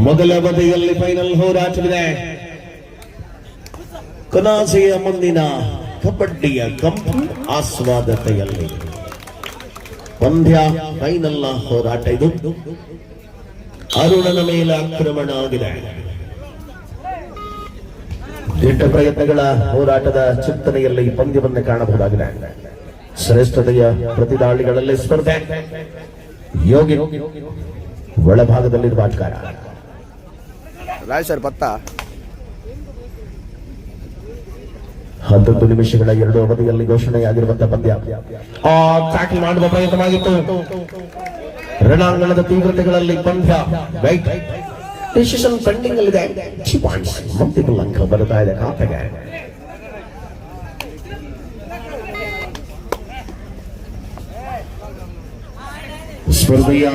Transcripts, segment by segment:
ಮೊದಲ ಬದಿಯಲ್ಲಿ ಫೈನಲ್ ಹೋರಾಟವಿದೆ. ಕನಾಸೆಯ ಮುಂದಿನ ಕಬಡ್ಡಿಯ ಕಂಪು ಆಸ್ವಾದತೆಯಲ್ಲಿ ಪಂದ್ಯ ಫೈನಲ್ ಹೋರಾಟ. ಇದು ಅರುಣನ ಮೇಲೆ ಆಕ್ರಮಣ ಆಗಿದೆ. ದಿಟ್ಟ ಪ್ರಯತ್ನಗಳ ಹೋರಾಟದ ಚಿಂತನೆಯಲ್ಲಿ ಪಂದ್ಯವನ್ನು ಕಾಣಬಹುದಾಗಿದೆ. ಶ್ರೇಷ್ಠತೆಯ ಪ್ರತಿದಾಳಿಗಳಲ್ಲಿ ಸ್ಪರ್ಧೆ. ಯೋಗಿ ಒಳಭಾಗದಲ್ಲಿರುವ ಆಟಗಾರ ಸರ್ ಪತ್ತ 11 ನಿಮಿಷಗಳ 2 ಅವಧಿಯಲ್ಲಿ ಘೋಷಣೆಯಾಗಿರುವಂತಹ ಪಂದ್ಯ. ಟ್ಯಾಕಲ್ ಮಾಡುವ ಪ್ರಯತ್ನವಾಗಿತ್ತು. ರಣಾಂಗಣದ ತೀವ್ರತೆಗಳಲ್ಲಿ ಪಂದ್ಯ. ಡಿಸಿಷನ್ ಪೆಂಡಿಂಗ್ ಅಲ್ಲಿದೆ. ಮಲ್ಟಿಪಲ್ ಅಂಕ ಬರ್ತಾ ಇದೆ ಖಾತೆಗೆ. ಸ್ಪರ್ಧೆಯ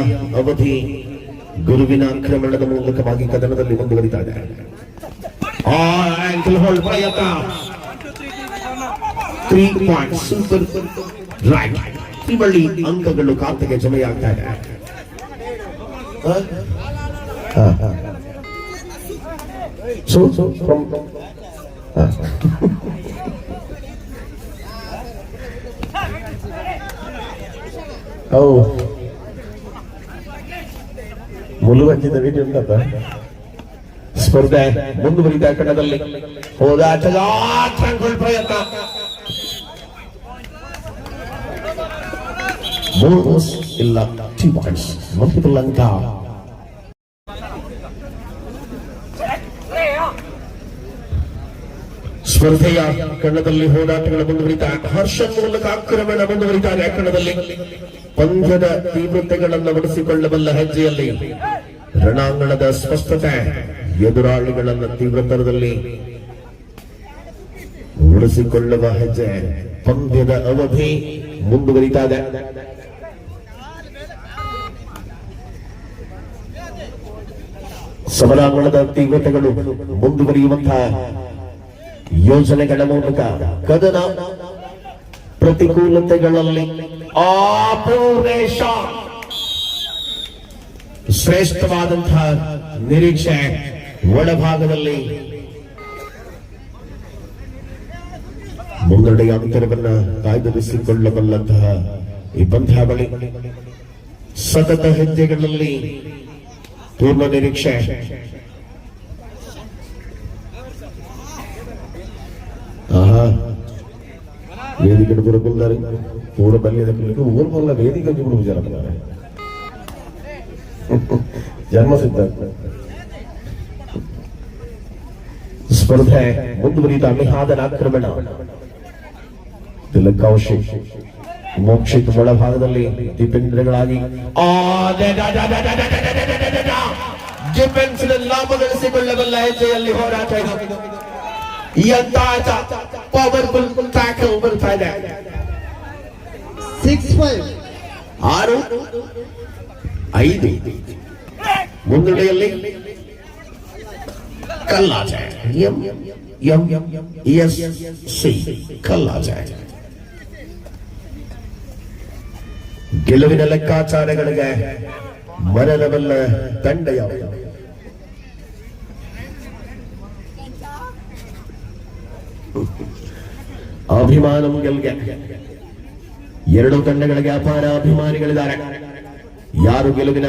ಅವಧಿ ಗುರುವಿನ ಆಕ್ರಮಣದ ಮೂಲಕವಾಗಿ ಕದನದಲ್ಲಿ ಮುಂದುವರಿತಾ ಇದೆ. ಆಂಕಲ್ ಹೋಲ್ಡ್ ಪ್ರಯತ್ನ. 3 ಪಾಯಿಂಟ್ ಸೂಪರ್ ರೈಟ್. ತ್ರಿವಳಿ ಅಂಕಗಳು ಖಾತೆಗೆ ಜಮೆಯಾಗ್ತಾ ಇದೆ. ಮುಲುವಂಚಿದ ವಿಡಿಯೋ ಉಂಟಪ್ಪ. ಸ್ಪರ್ಧೆ ಮುಂದುವರಿದ ಕಣದಲ್ಲಿ ಹೋರಾಟದ ಪ್ರಯತ್ನ. ಇಲ್ಲ ಮಲ್ಟಿಪಲ್ ಅಂಕ. ಸ್ಪರ್ಧೆಯ ಕಣದಲ್ಲಿ ಹೋರಾಟಗಳ ಮುಂದುವರಿತ. ಹರ್ಷನ್ ಮೂಲಕ ಆಕ್ರಮಣ ಮುಂದುವರಿತಾರೆ. ಕಣದಲ್ಲಿ ಪಂದ್ಯದ ತೀವ್ರತೆಗಳನ್ನು ಉಳಿಸಿಕೊಳ್ಳಬಲ್ಲ ಹೆಜ್ಜೆಯಲ್ಲಿ ರಣಾಂಗಣದ ಸ್ಪಷ್ಟತೆ. ಎದುರಾಳಿಗಳನ್ನು ತೀವ್ರತರದಲ್ಲಿ ಉಳಿಸಿಕೊಳ್ಳುವ ಹೆಜ್ಜೆ. ಪಂದ್ಯದ ಅವಧಿ ಮುಂದುವರಿತಾ ಇದೆ. ಸಮರಾಂಗಣದ ತೀವ್ರತೆಗಳು ಮುಂದುವರಿಯುವಂತಹ ಯೋಜನೆಗಳ ಮೂಲಕ ಕದನ ಪ್ರತಿಕೂಲತೆಗಳಲ್ಲಿ ಆಪೂರ್ಣೇಶ ಶ್ರೇಷ್ಠವಾದಂತಹ ನಿರೀಕ್ಷೆ. ಒಳಭಾಗದಲ್ಲಿ ಮುನ್ನಡೆಯ ಅಂತರವನ್ನ ಕಾಯ್ದಿರಿಸಿಕೊಳ್ಳಬಲ್ಲಂತಹ ಈ ಪಂದ್ಯಾವಳಿ. ಸತತ ಹೆಜ್ಜೆಗಳಲ್ಲಿ ಪೂರ್ಣ ನಿರೀಕ್ಷೆ. ವೇದಿಕೆ ಬರಬಲ್ಲಾರೆ ಪೂರ ಬಲ್ಯದ ಊರ್ಬಲ್ಲ ವೇದಿಕೆ ವಿಚಾರ ಜನ್ಮಸಿದ್ಧ. ಸ್ಪರ್ಧೆ ಮುಂದುವರಿದ ಮಿಹಾದನ ಆಕ್ರಮಣ. ತಿಲಕೌಶಿಕ್ ಮೋಕ್ಷಿತ್ ಒಳಭಾಗದಲ್ಲಿ ದೀಪೇಂದ್ರಗಳಾಗಿ ಡಿಫೆನ್ಸ್ ಲಾಭ ಗಳಿಸಿಕೊಳ್ಳಬಲ್ಲ ಹೆಜ್ಜೆಯಲ್ಲಿ ಹೋರಾಟ. ಪವರ್ಫುಲ್ ಟ್ಯಾಕಲ್ ಬರ್ತಾ ಇದೆ. 6-5 ಮುನ್ನಡೆಯಲ್ಲಿ ಕಲ್ಲಾಜೆ. ಕಲ್ಲಾಜೆ ಗೆಲುವಿನ ಲೆಕ್ಕಾಚಾರಗಳಿಗೆ ಮರಳಬಲ್ಲ ತಂಡ ಯಾವುದು? ಅಭಿಮಾನ ಗೆಲ್ಗೆ. 2 ತಂಡಗಳಿಗೆ ಅಪಾರ ಅಭಿಮಾನಿಗಳಿದ್ದಾರೆ. ಯಾರು ಗೆಲುವಿನ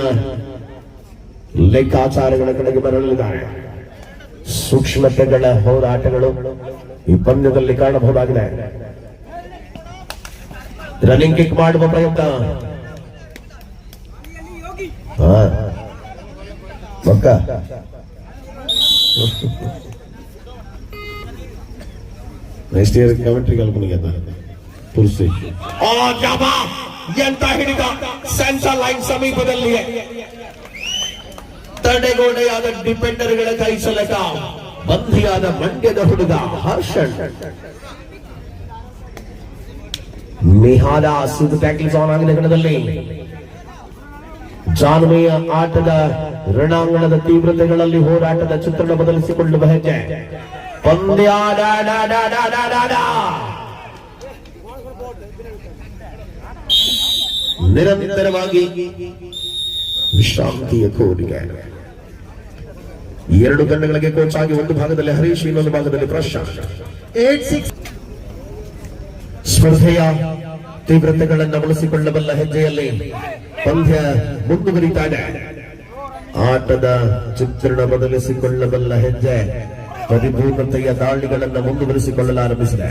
ಲೆಕ್ಕಾಚಾರಗಳ ಕಡೆಗೆ ಬರಲಿದ್ದಾರೆ. ಸೂಕ್ಷ್ಮತೆಗಳ ಹೋರಾಟಗಳು ಈ ಪಂದ್ಯದಲ್ಲಿ ಕಾಣಬಹುದಾಗಿದೆ. ರನ್ನಿಂಗ್ ಕಿಕ್ ಮಾಡುವ ಪ್ರಯತ್ನ. ಮಕ್ಕ ನೆಕ್ಸ್ಟ್ ಇಯರ್ ಕಮೆಂಟ್ರಿ ಕಲ್ಪನೆಗೆ ಪುರುಷಿ ಎಂತ ಹಿಡಿದ. ಸೆನ್ಸರ್ ಲೈನ್ ಸಮೀಪದಲ್ಲಿಯೇ ತಡೆಗೋಡೆಯಾದ ಡಿಫೆಂಡರ್ಗಳ ಕೈಸಲಕ ಬಂಧಿಯಾದ ಮಂಡ್ಯದ ಹುಡುಗ ಹರ್ಷಣ್. ಮಿಹಾದ ಸುದ್ದು ಟ್ಯಾಕ್ಲಿಂಗ್ ಆನ್ ಆಗಿದೆ ಕಣದಲ್ಲಿ. ಜಾನ್ಮೆಯ ಆಟದ ರಣಾಂಗಣದ ತೀವ್ರತೆಗಳಲ್ಲಿ ಹೋರಾಟದ ಚಿತ್ರಣ ಬದಲಿಸಿಕೊಳ್ಳುವ ಹೆಜ್ಜೆ. ಪಂದ್ಯ ನಿರಂತರವಾಗಿ ವಿಶ್ರಾಂತಿಯ ಕೋರಿಕೆ. ಎರಡು ತಂಡಗಳಿಗೆ ಕೋಚ್ ಆಗಿ ಒಂದು ಭಾಗದಲ್ಲಿ ಹರೀಶ್, ಇನ್ನೊಂದು ಭಾಗದಲ್ಲಿ ಪ್ರಶಾಂತ್. 8-6. ಸ್ಪರ್ಧೆಯ ತೀವ್ರತೆಗಳನ್ನು ಬಳಸಿಕೊಳ್ಳಬಲ್ಲ ಹೆಜ್ಜೆಯಲ್ಲಿ ಪಂದ್ಯ ಮುಂದುವರಿತಾ ಇದೆ. ಆಟದ ಚಿತ್ರಣ ಬದಲಿಸಿಕೊಳ್ಳಬಲ್ಲ ಹೆಜ್ಜೆ ಪರಿಪೂರ್ಣತೆಯ ದಾಳಿಗಳನ್ನು ಮುಂದುವರಿಸಿಕೊಳ್ಳಲಾರಂಭಿಸಿದೆ.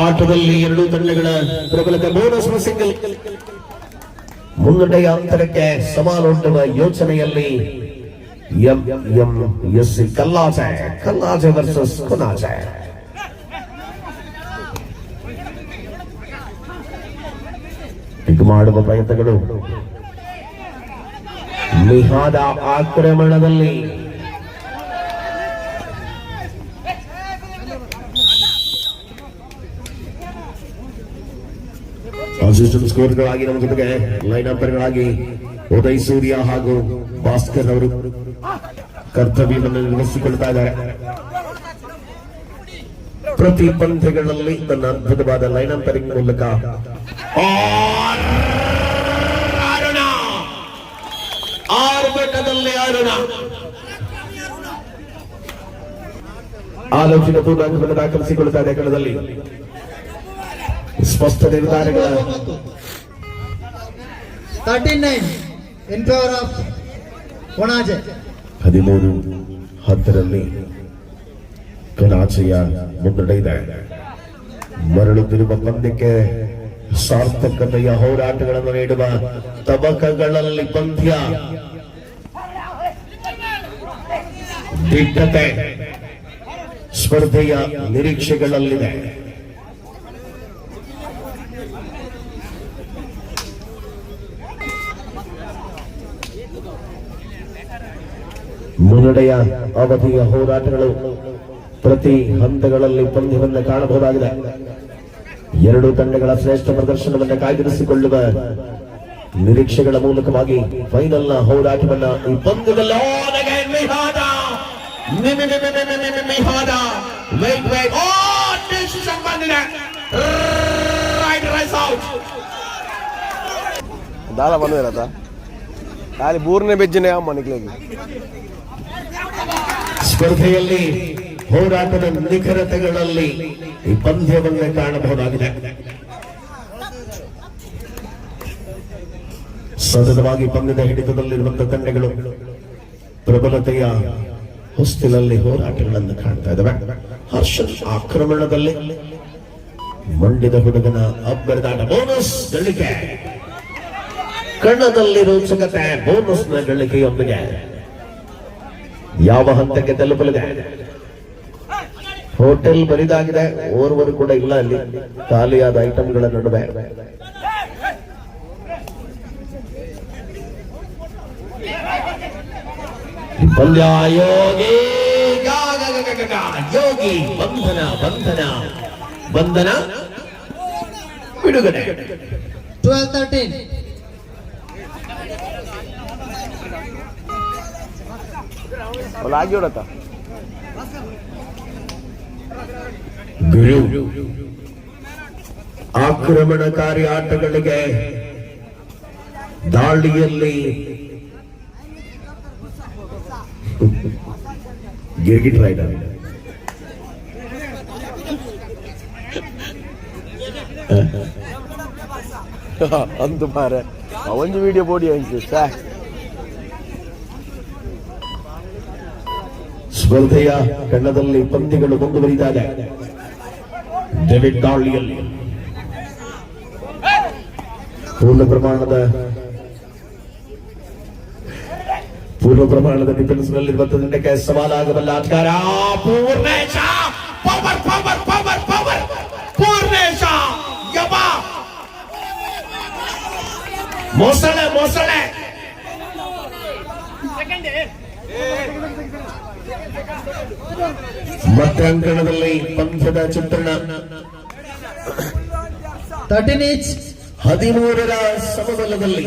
ಆಟದಲ್ಲಿ ಎರಡೂ ತಂಡಗಳ ಪ್ರಬಲತೆ ಬೋನಸ್ ಸಿಂಗಲ್ ಮುನ್ನಡೆಯ ಅಂತರಕ್ಕೆ ಸವಾಲೊಡ್ಡುವ ಯೋಚನೆಯಲ್ಲಿ ಎಂಎಂಎಸ್ಸಿ ಕಲ್ಲಾಜೆ ವರ್ಸಸ್ ಕೊನಾಜೆ. ಪಿಕ್ ಮಾಡುವ ಪ್ರಯತ್ನಗಳು. ನಿಹಾದ ಆಕ್ರಮಣದಲ್ಲಿ ಅಸಿಸ್ಟೆಂಟ್ ಸ್ಕೋರ್ಗಳಾಗಿ ನಮ್ಮ ಜೊತೆಗೆ ಲೈನ್ ಅಂಪರ್ಗಳಾಗಿ ಉದಯ್ ಸೂರ್ಯ ಹಾಗೂ ಭಾಸ್ಕರ್ ಅವರು ಕರ್ತವ್ಯವನ್ನು ನಿರ್ವಹಿಸಿಕೊಳ್ತಾ ಇದ್ದಾರೆ. ಪ್ರತಿ ಪಂದ್ಯಗಳಲ್ಲಿ ತನ್ನ ಅದ್ಭುತವಾದ ಲೈನ್ ಅಂಪರಿಂಗ್ ಮೂಲಕ ಆರ್ಭಟದಲ್ಲಿ ಆಲೋಚನೆ ಪೂರ್ಣಾಂಕವನ್ನು ದಾಖಲಿಸಿಕೊಳ್ತಾ ಇದೆ. ಕಣದಲ್ಲಿ ಸ್ಪಷ್ಟ ನಿರ್ಧಾರಗಳ 13-9 in favor of ಕೊನಾಜೆ. 13-10 ಕೊನಾಜೆಯ ಮುನ್ನಡೆ ಇದೆ. ಮರಳುತ್ತಿರುವ ಪಂದ್ಯಕ್ಕೆ ಸಾರ್ಥಕತೆಯ ಹೋರಾಟಗಳನ್ನು ನೀಡುವ ತಬಕಗಳಲ್ಲಿ ಪಂದ್ಯ ದಿಟ್ಟತೆ ಸ್ಪರ್ಧೆಯ ನಿರೀಕ್ಷೆಗಳಲ್ಲಿದೆ. ಮುನ್ನಡೆಯ ಅವಧಿಯ ಹೋರಾಟಗಳು ಪ್ರತಿ ಹಂತಗಳಲ್ಲಿ ಪಂದ್ಯವನ್ನು ಕಾಣಬಹುದಾಗಿದೆ. ಎರಡೂ ತಂಡಗಳ ಶ್ರೇಷ್ಠ ಪ್ರದರ್ಶನವನ್ನು ಕಾಯ್ದಿರಿಸಿಕೊಳ್ಳುವ ನಿರೀಕ್ಷೆಗಳ ಮೂಲಕವಾಗಿ ಫೈನಲ್ನ ಹೋರಾಟವನ್ನ ಈ ಪಂದ್ಯದಲ್ಲಿ दाला बनवे रहता खाली बूरने बेचने अम्मा निकलेगी. ಸ್ಪರ್ಧೆಯಲ್ಲಿ ಹೋರಾಟದ ನಿಖರತೆಗಳಲ್ಲಿ ಈ ಪಂದ್ಯವನ್ನು ಕಾಣಬಹುದಾಗಿದೆ. ಸತತವಾಗಿ ಪಂದ್ಯದ ಹಿಡಿತದಲ್ಲಿರುವಂತಹ ತಂಡಗಳು ಪ್ರಬಲತೆಯ ಹೊಸ್ತಿಲಲ್ಲಿ ಹೋರಾಟಗಳನ್ನು ಕಾಣ್ತಾ ಇದ್ದಾವೆ. ಹರ್ಷನ್ ಆಕ್ರಮಣದಲ್ಲಿ ಮಂಡ್ಯದ ಹುಡುಗನ ಅಬ್ಬರದಾಟ ಬೋನಸ್ ಗಳಿಕೆ. ಕಣ್ಣದಲ್ಲಿ ರೋಚಕತೆ ಬೋನಸ್ನ ಗಳಿಕೆಯೊಂದಿಗೆ ಯಾವ ಹಂತಕ್ಕೆ ತಲುಪಲಿದೆ. ಹೋಟೆಲ್ ಬರಿದಾಗಿದೆ, ಓರ್ವರು ಕೂಡ ಇಲ್ಲ ಅಲ್ಲಿ ಖಾಲಿಯಾದ ಐಟಂಗಳ ನಡುವೆ. ಪಂದ್ಯ ಯೋಗಿ ಯೋಗಿ ಬಂಧನ ಬಂಧನ ಬಂಧನ ಬಿಡುಗಡೆ. 12-13 आगे उड़ता ಗುರು ಆಕ್ರಮಣಕಾರಿ ಆಟಗಳಿಗೆ ದಾಳಿಯಲ್ಲಿ ಗಿರ್ಗಿಟ್ ರೈಡರ್ अंत मारे ಒಂದು ವಿಡಿಯೋ ಬೋಡಿ ಅಂತೆ ಸಾಕ್. ಸ್ಪರ್ಧೆಯ ಕಣ್ಣದಲ್ಲಿ ಪಂದ್ಯಗಳು ಮುಂದುವರಿತಾ ಇದೆ. ಡೇವಿಡ್ ದಾಳಿಯಲ್ಲಿ ಪೂರ್ಣ ಪ್ರಮಾಣದ ಡಿಫೆನ್ಸ್ ನಲ್ಲಿರುವ ತಂಡಕ್ಕೆ ಸವಾಲಾಗಬಲ್ಲ ಆಟಗಾರ ಪೂರ್ಣೇಶ. ಪವರ್ ಪವರ್ ಪವರ್ ಪವರ್ ಪೂರ್ಣೇಶ ಯಬ ಮೊಸಳೆ ಮೊಸಳೆ ಮತ್ತೆ ಅಂಕಣದಲ್ಲಿ ಪಂದ್ಯದ ಚಿತ್ರಣ. 13-13 समबलದಲ್ಲಿ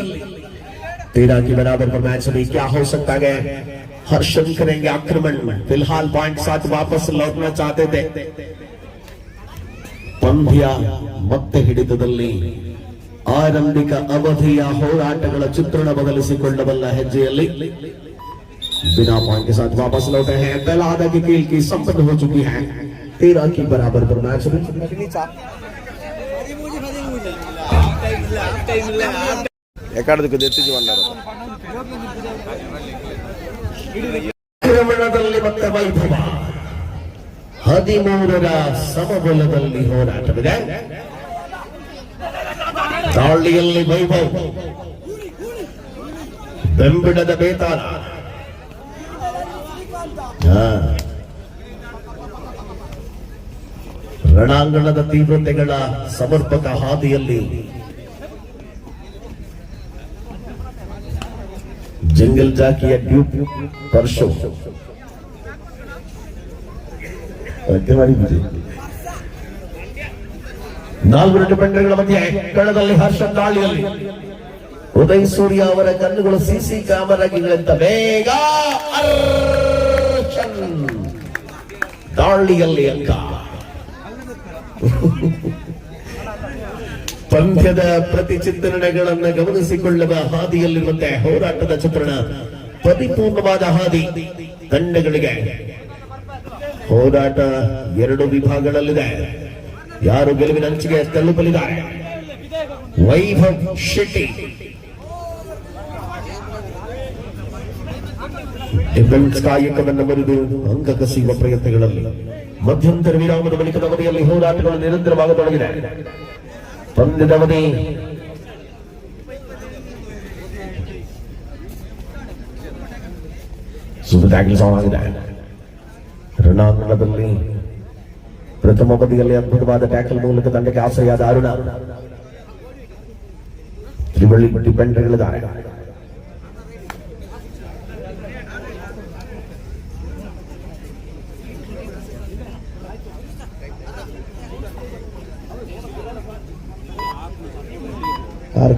तेरह की बराबर पर मैच अभी क्या हो सकता है. हर्षन करेंगे आक्रमण में. फिलहाल पॉइंट साथ वापस लौटना चाहते थे. ಪಂದ್ಯ ಮತ್ತೆ ಹಿಡಿತದಲ್ಲಿ ಆರಂಭಿಕ ಅವಧಿಯ ಹೋರಾಟಗಳ ಚಿತ್ರಣ ಬದಲಿಸಿಕೊಳ್ಳಬಲ್ಲ ಹೆಜ್ಜೆಯಲ್ಲಿ बिना पॉइंट के साथ वापस लौटे हैं। पहला आधा की खेल की संपन्न हो चुकी है। 13 की बराबर पर मैच ಎಕಾಡದಕ್ಕೆ ಎತ್ತಿಜಿ ಬಂದಾರ ಆಕ್ರಮಣದಲ್ಲಿ ಮತ್ತೆ ವೈಭವ 13ರ ಸಮಬಲದಲ್ಲಿ ಹೋರಾಟವಿದೆ। ದಾಳಿಯಲ್ಲಿ ವೈಭವ್, ಬೆಂಬಿಡದ ಬೇತಾಳ, ರಣಾಂಗಣದ ತೀವ್ರತೆಗಳ ಸಮರ್ಪಕ ಹಾದಿಯಲ್ಲಿ ಜಂಗಲ್ ಜಾಕಿಯ ಡ್ಯೂಪ್ ಪರ್ಶೋ 4 ಡಿಫೆಂಡರ್ಗಳ ಮಧ್ಯೆ ಕಣದಲ್ಲಿ ಹರ್ಷನ್ ದಾಳಿಯಲ್ಲಿ ಉದಯ್ ಸೂರ್ಯ ಅವರ ಕಣ್ಣುಗಳು ಸಿಸಿ ಕ್ಯಾಮರಾಗಿಗಳಂತ ವೇಗ ದಾಳಿಯಲ್ಲಿ ಅಂಕ। ಪಂದ್ಯದ ಪ್ರತಿ ಚಿತ್ರಣಗಳನ್ನು ಗಮನಿಸಿಕೊಳ್ಳುವ ಹಾದಿಯಲ್ಲಿರುವಂತೆ ಹೋರಾಟದ ಚಿತ್ರಣ ಪರಿಪೂರ್ಣವಾದ ಹಾದಿ ತಂಡಗಳಿಗೆ। ಹೋರಾಟ 2 ವಿಭಾಗಗಳಲ್ಲಿದೆ। ಯಾರು ಗೆಲುವಿನ ಅಂಚಿಗೆ ತಲುಪಲಿದ್ದಾರೆ? ವೈಭವ್ ಶೆಟ್ಟಿ ಡಿಫೆನ್ಸ್ ಕಾಯಕವನ್ನು ಮುರಿದು ಅಂಕ ಕಸಿಯುವ ಪ್ರಯತ್ನಗಳಲ್ಲಿ ಮಧ್ಯಂತರ ವಿರಾಮದ ಬಳಿಕದ ಅವಧಿಯಲ್ಲಿ ಹೋರಾಟಗಳು ನಿರಂತರವಾಗತೊಡಗಿದೆ। ಪಂದ್ಯದ ಅವಧಿ ಆಗಿದೆ। ರಣಾಂಗಣದಲ್ಲಿ ಪ್ರಥಮ ಅವಧಿಯಲ್ಲಿ ಅದ್ಭುತವಾದ ಟ್ಯಾಕಲ್ ಮೂಲಕ ತಂಡಕ್ಕೆ ಆಶ್ರಯಾದ ಅರುಣ ತ್ರಿವಳಿ ಡಿಫೆಂಡರ್ಗಳಿದ್ದಾರೆ।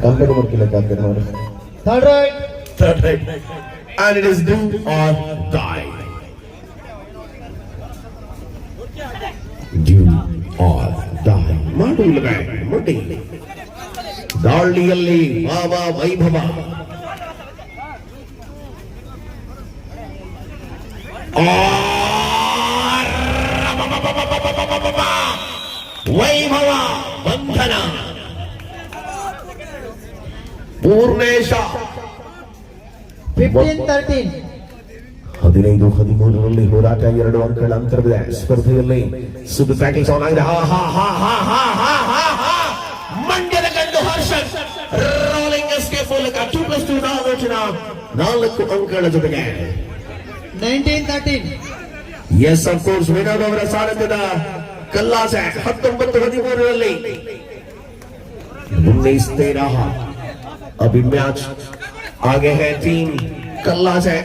ಕಂಪೇರ್ ಮಾಡ್ಕೊಳ್ಳಿ third right and it is do or die. Do or die. ಮಾಡುವುದಿಲ್ಲ ಮುಟ್ಟಿ ದಾಳಿಯಲ್ಲಿ ವೈಭವ ವೈಭವ ಬಂಧನ ಪೂರ್ಣೇಶ 15-13 15-13ರಲ್ಲಿ ಹೋರಾಟ 2 ಅಂಕಗಳ ಅಂತರವಿದೆ। ಸ್ಪರ್ಧೆಯಲ್ಲಿ ಸುದ್ದು ಟ್ಯಾಕಲ್ಸ್ ಆನ್ ಆಗಿದೆ। ಮಂಡ್ಯದ ಗಂಡು ಹರ್ಷನ್ ರೋಲಿಂಗ್ ಎಸ್ಕೇಪ್ ಮೂಲಕ 2+2 4 ಅಂಕಗಳ ಜೊತೆಗೆ 19-13 ಎಸ್ ಆಫ್ ಕೋರ್ಸ್ ವಿನೋದ್ ಅವರ ಸಾರಥ್ಯದ ಕಲ್ಲಾಸೆ 19-13ರಲ್ಲಿ 19-13 अभी मैच आगे है टीम कल्लास है।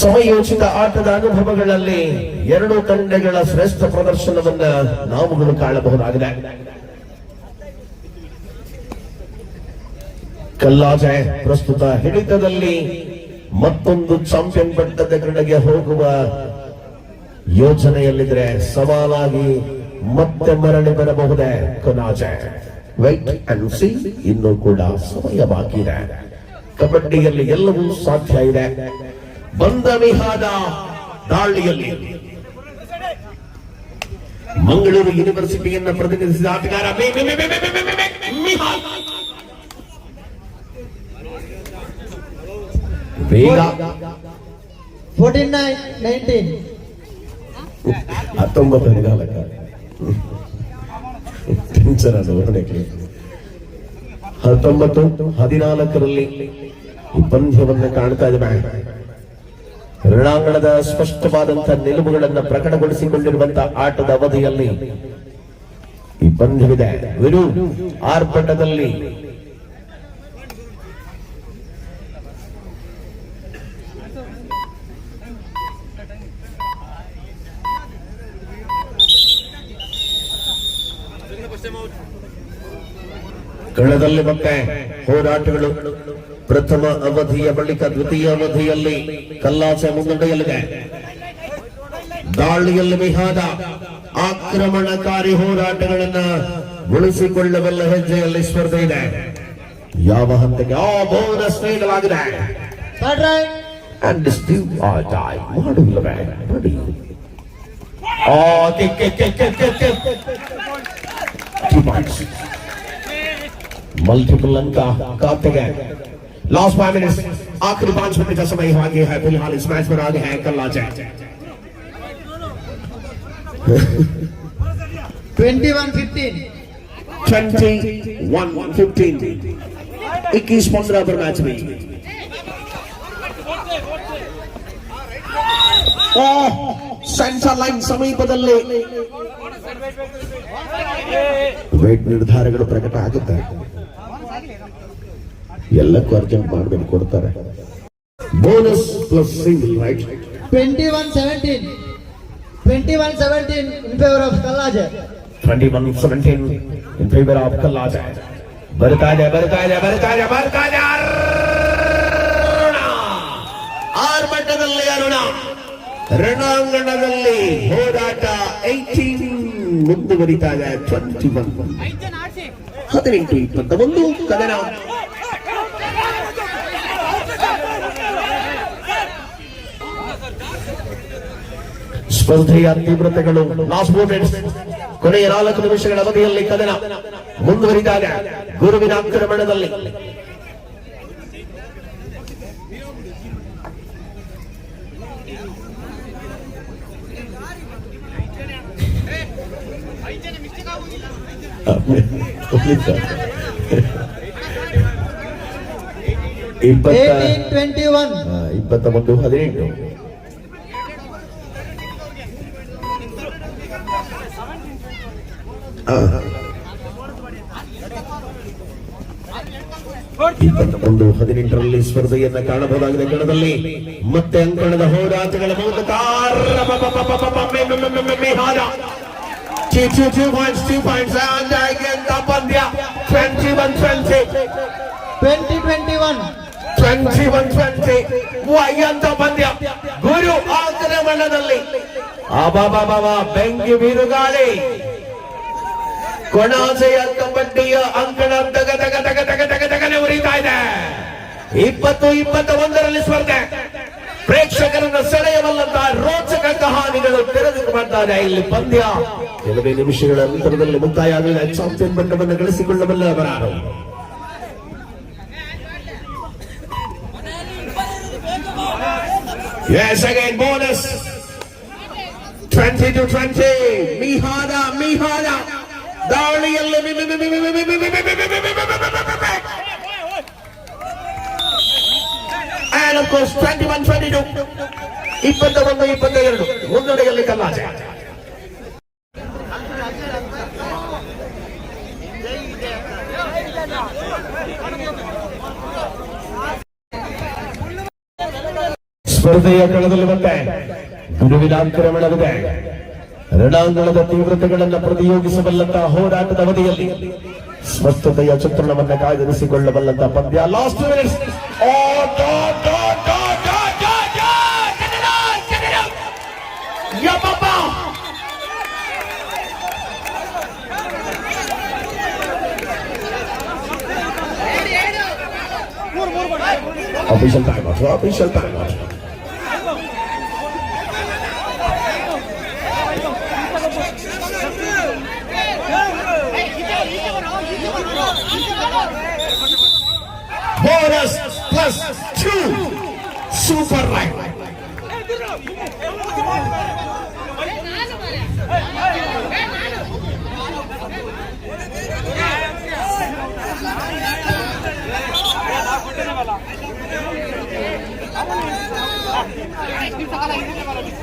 ಸಮಯೋಚಿತ ಆಟದ ಅನುಭವಗಳಲ್ಲಿ 2 ತಂಡಗಳ ಶ್ರೇಷ್ಠ ಪ್ರದರ್ಶನವನ್ನು ನಾವುಗಳು ಕಾಣಬಹುದಾಗಿದೆ। ಕಲ್ಲಾಸೆ ಪ್ರಸ್ತುತ ಹಿಡಿತದಲ್ಲಿ ಮತ್ತೊಂದು ಚಾಂಪಿಯನ್ ಪಟ್ಟದ ಕಡೆಗೆ ಹೋಗುವ ಯೋಜನೆಯಲ್ಲಿದ್ರೆ ಸವಾಲಾಗಿ ಮತ್ತೆ ಮರಳಿ ಬರಬಹುದೇ ಕೊನಾಜೆ। ವೈಟ್ ಅಂಡ್ ಸಿ, ಇನ್ನೂ ಕೂಡ ಸಮಯ ಬಾಕಿ ಇದೆ। ಕಬಡ್ಡಿಯಲ್ಲಿ ಎಲ್ಲವೂ ಸಾಧ್ಯ ಇದೆ। ಬಂದ ವಿಹಾದ ದಾಳಿಯಲ್ಲಿ ಮಂಗಳೂರು ಯೂನಿವರ್ಸಿಟಿಯನ್ನು ಪ್ರತಿನಿಧಿಸಿದ ಆಟಗಾರ ಬೇಗ 14-19 19 ಕಾಲಕ ಟೆನ್ಷನ್ ಅದು ಹೊರಡಕ್ಕೆ 19-14ರಲ್ಲಿ ಈ ಪಂದ್ಯವನ್ನು ಕಾಣ್ತಾ ಇದ್ದೇವೆ। ರಣಾಂಗಣದ ಸ್ಪಷ್ಟವಾದಂತಹ ನಿಲುವುಗಳನ್ನು ಪ್ರಕಟಗೊಳಿಸಿಕೊಂಡಿರುವಂತಹ ಆಟದ ಅವಧಿಯಲ್ಲಿ ಈ ಪಂದ್ಯವಿದೆ। ವಿರು ಆರ್ಭಟದಲ್ಲಿ ಕಣದಲ್ಲಿ ಮತ್ತೆ ಹೋರಾಟಗಳು ಪ್ರಥಮ ಅವಧಿಯ ಬಳಿಕ ದ್ವಿತೀಯ ಅವಧಿಯಲ್ಲಿ ಕಲ್ಲಾಸೆ ಮುನ್ನಡೆಯಲ್ಲಿದೆ। ದಾಳಿಯಲ್ಲಿ ಮಿಹಾದ ಆಕ್ರಮಣಕಾರಿ ಹೋರಾಟಗಳನ್ನ ಉಳಿಸಿಕೊಳ್ಳಬಲ್ಲ ಹೆಜ್ಜೆಯಲ್ಲಿ ಸ್ಪರ್ಧೆ ಇದೆ. ಯಾವ ಹಂತಕ್ಕೆ ಬೋನಸ್ ನೀಡಲಾಗಿದೆ. Third right And still are die. ಮಾಡುವುದಿಲ್ಲವೇ ನೋಡಿ. मल्टीपल अंक खाते लास्ट 5 मिनट्स आखिरी 5 मिनट का समय आगे है. फिलहाल इस मैच में आगे है कल्लाचे 21-15 21-15 21-15 पर मैच में ಸೆಂಟರ್ ಲೈನ್ ಸಮೀಪದಲ್ಲಿ ವೇಟ್ ನಿರ್ಧಾರಗಳು ಪ್ರಕಟ ಆಗುತ್ತೆ. ಎಲ್ಲಕ್ಕೂ ಅರ್ಜೆಂಟ್ ಮಾಡಬೇಕು ಕೊಡ್ತಾರೆ. Bonus plus single right 21-17 in favor of Kallaje. 21-17 in favor of Kallaje. ಬರ್ತಾ ಇದೆ ಆರ್ಭಟದಲ್ಲಿ ಅರುಣ ರಣಾಂಗಣದಲ್ಲಿ ಹೋರಾಟ 18 ಮುಂದುವರಿತಾ ಇದೆ. 18-21 ಕದನ. ಸ್ಪರ್ಧೆಯ ತೀವ್ರತೆಗಳು ಲಾಸ್ಟ್ ಮೂಮೆಂಟ್ಸ್ ಕೊನೆಯ 4 ನಿಮಿಷಗಳ ಅವಧಿಯಲ್ಲಿ ಕದನ ಮುಂದುವರಿತಾ ಇದೆ. ಗುರುವಿನ ಆಕ್ರಮಣದಲ್ಲಿ Twenty-one. 21-18 21-18ರಲ್ಲಿ ಸ್ಪರ್ಧೆಯನ್ನ ಕಾಣಬಹುದಾಗಿದೆ. ಕಣದಲ್ಲಿ ಮತ್ತೆ ಅಂಕಣದ ಹೋರಾಟಗಳ ಮೂಲಕ 2 points and again the ಪಂದ್ಯ 21-20 ವೈಯಂತ ಪಂದ್ಯ. ಗುರು ಆಕ್ರಮಣದಲ್ಲಿ ಬೆಂಕಿ ಬಿರುಗಾಳಿ. ಕೊಣಾಸೆಯ ಕಬಡ್ಡಿಯ ಅಂಕಣ ತಗನೆ ಉರಿತಾ ಇದೆ. 20-21ರಲ್ಲಿ ಸ್ಪರ್ಧೆ ಪ್ರೇಕ್ಷಕರನ್ನು ಸೆಳೆಯಬಲ್ಲಂತಹ ರೋಚಕ ಕಹಾನಿಗಳು ತೆರೆದುಕೊಂಡಾರೆ. ಇಲ್ಲಿ ಪಂದ್ಯ ಕೆಲವೇ ನಿಮಿಷಗಳ ಅಂತರದಲ್ಲಿ ಮುಕ್ತಾಯ ಆಗಲಿದೆ. ಚಾಂಪಿಯನ್ ಪಟ್ಟವನ್ನು ಗಳಿಸಿಕೊಳ್ಳಬಲ್ಲವರಾರು. Yes, again bonus 20-20 ಮಿಹಾದ ದಾಳಿಯಲ್ಲಿ and of course 21-22 21-22 ಮುನ್ನಡೆಯಲ್ಲಿ ಕಲ್ಲಾಚೆ. ಸ್ಪರ್ಧೆಯ ಕಣದಲ್ಲಿ ಮತ್ತೆ ಗುರುವಿನ ಆಕ್ರಮಣವಿದೆ. ರಣಾಂಗಣದ ತೀವ್ರತೆಗಳನ್ನು ಪ್ರತಿಯೋಗಿಸಬಲ್ಲಂತಹ ಹೋರಾಟದ ಅವಧಿಯಲ್ಲಿ ಸ್ಪಷ್ಟತೆಯ ಚಿತ್ರಣವನ್ನು ಕಾಯ್ದಿರಿಸಿಕೊಳ್ಳಬಲ್ಲಂತಹ ಪಂದ್ಯ. Last minutes official timeout. Bonus plus 2 super right.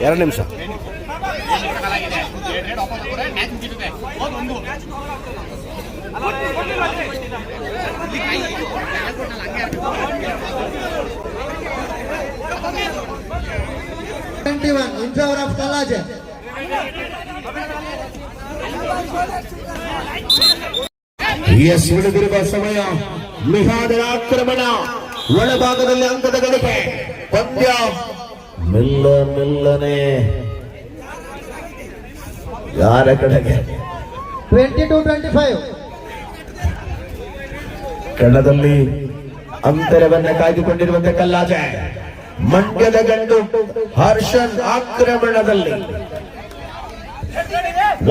ಎರಡು ನಿಮಿಷ. In favor of Kallaje. Yes ಉಳಿದಿರುವ ಸಮಯ. ಮಿಹಾದರ ಆಕ್ರಮಣ, ಒಳಭಾಗದಲ್ಲಿ ಅಂಕದ ಗಳಿಕೆ. ಪಂದ್ಯ ಮೆಲ್ಲನೆ ಯಾರ ಕಡೆಗೆ 22-25. ಕಣದಲ್ಲಿ ಅಂತರವನ್ನ ಕಾಯ್ದುಕೊಂಡಿರುವಂತಹ ಕಲ್ಲಾಜೆ. ಮಂಡ್ಯದ ಗಂಡು ಹರ್ಷನ್ ಆಕ್ರಮಣದಲ್ಲಿ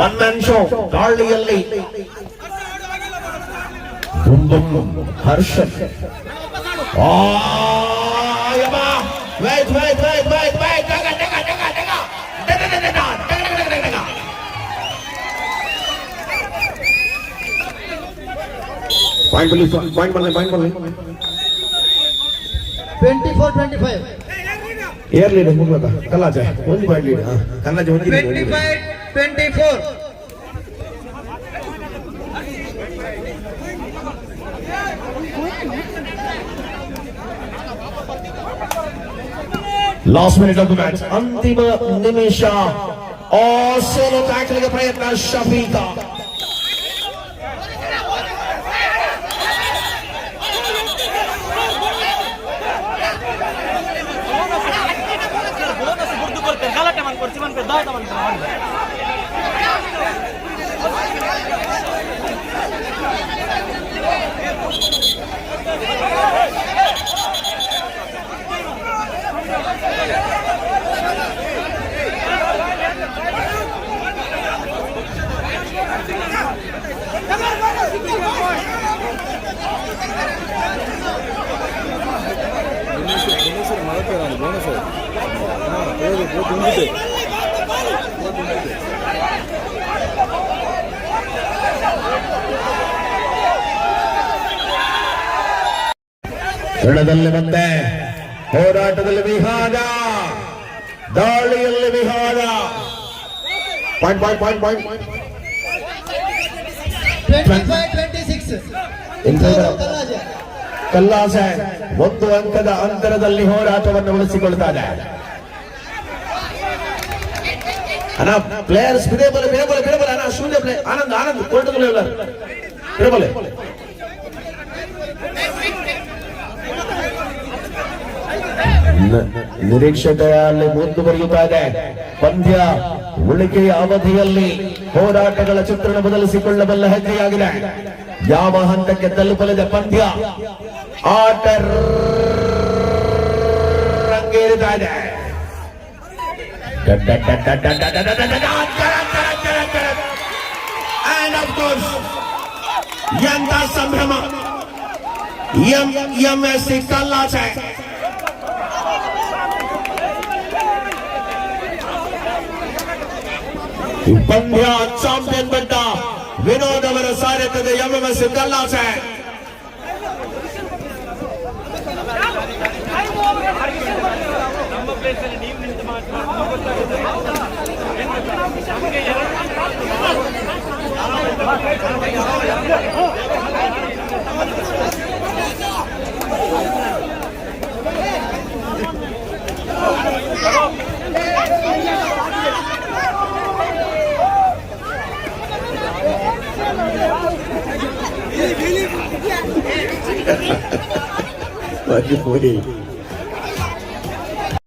ಒನ್ ಮ್ಯಾನ್ ಶೋ ಗಾಳಿಯಲ್ಲಿ ಹರ್ಷನ್. ಪಾಯಿಂಟ್ ಬರಲಿ 24-25. ಏರ್ ಲೀಡ್ ಮುಗ್ಲದ ಕಲ್ಲಾಜೆ ಒಂದು point lead. Kallaje 25-24. Last minute of the match. ಅಂತಿಮ ನಿಮಿಷ. ಸೋಲೋ ಟ್ಯಾಕಲ್ಗೆ ಪ್ರಯತ್ನ ಶಫೀಕ. ರಣದಲ್ಲಿ ಮತ್ತೆ ಹೋರಾಟದಲ್ಲಿ ವಿಹಾರ, ದಾಳಿಯಲ್ಲಿ ವಿಹಾರ. ಪಾಯಿಂಟ್ 25-26. ಕಲ್ಲಾಜೆ. ಕಲ್ಲಾಜೆ ಒಂದು ಅಂಕದ ಅಂತರದಲ್ಲಿ ಹೋರಾಟವನ್ನು ಉಳಿಸಿಕೊಳ್ತಾರೆ. ಅಣ್ಣ ಪ್ಲೇಯರ್ಸ್ ಬಿಡಬಲೆ ಅಣ್ಣ ಶೂನ್ಯ ಪ್ಲೇ. ಆನಂದ್ ಕೊಡ್ತಲ್ಲ ಬಿಡಬಲೆ. ನಿರೀಕ್ಷೆಯಲ್ಲಿ ಮುಂದುವರಿಯುತ್ತಾ ಇದೆ ಪಂದ್ಯ. ಉಳಿಕೆಯ ಅವಧಿಯಲ್ಲಿ ಹೋರಾಟಗಳ ಚಿತ್ರಣ ಬದಲಿಸಿಕೊಳ್ಳಬಲ್ಲ ಹೆಜ್ಜೆಯಾಗಿದೆ. ಯಾವ ಹಂತಕ್ಕೆ ತಲುಪಲಿದೆ ಪಂದ್ಯ? ಆಟ ರಂಗೇರಿತಾ ಇದೆ. And of course, ಎಂತ ಸಂಭ್ರಮ. ಎಂಎಸ್ಸಿ ಕಲ್ಲಾಜೆ ಪಂದ್ಯ ಚಾಂಪಿಯನ್ ಬಂದ ವಿನೋದ್ ಅವರ ಸಾರಥ್ಯದ ಎಂಎಂಎಸ್ ಕಲ್ಲಾಜೆ. Bagi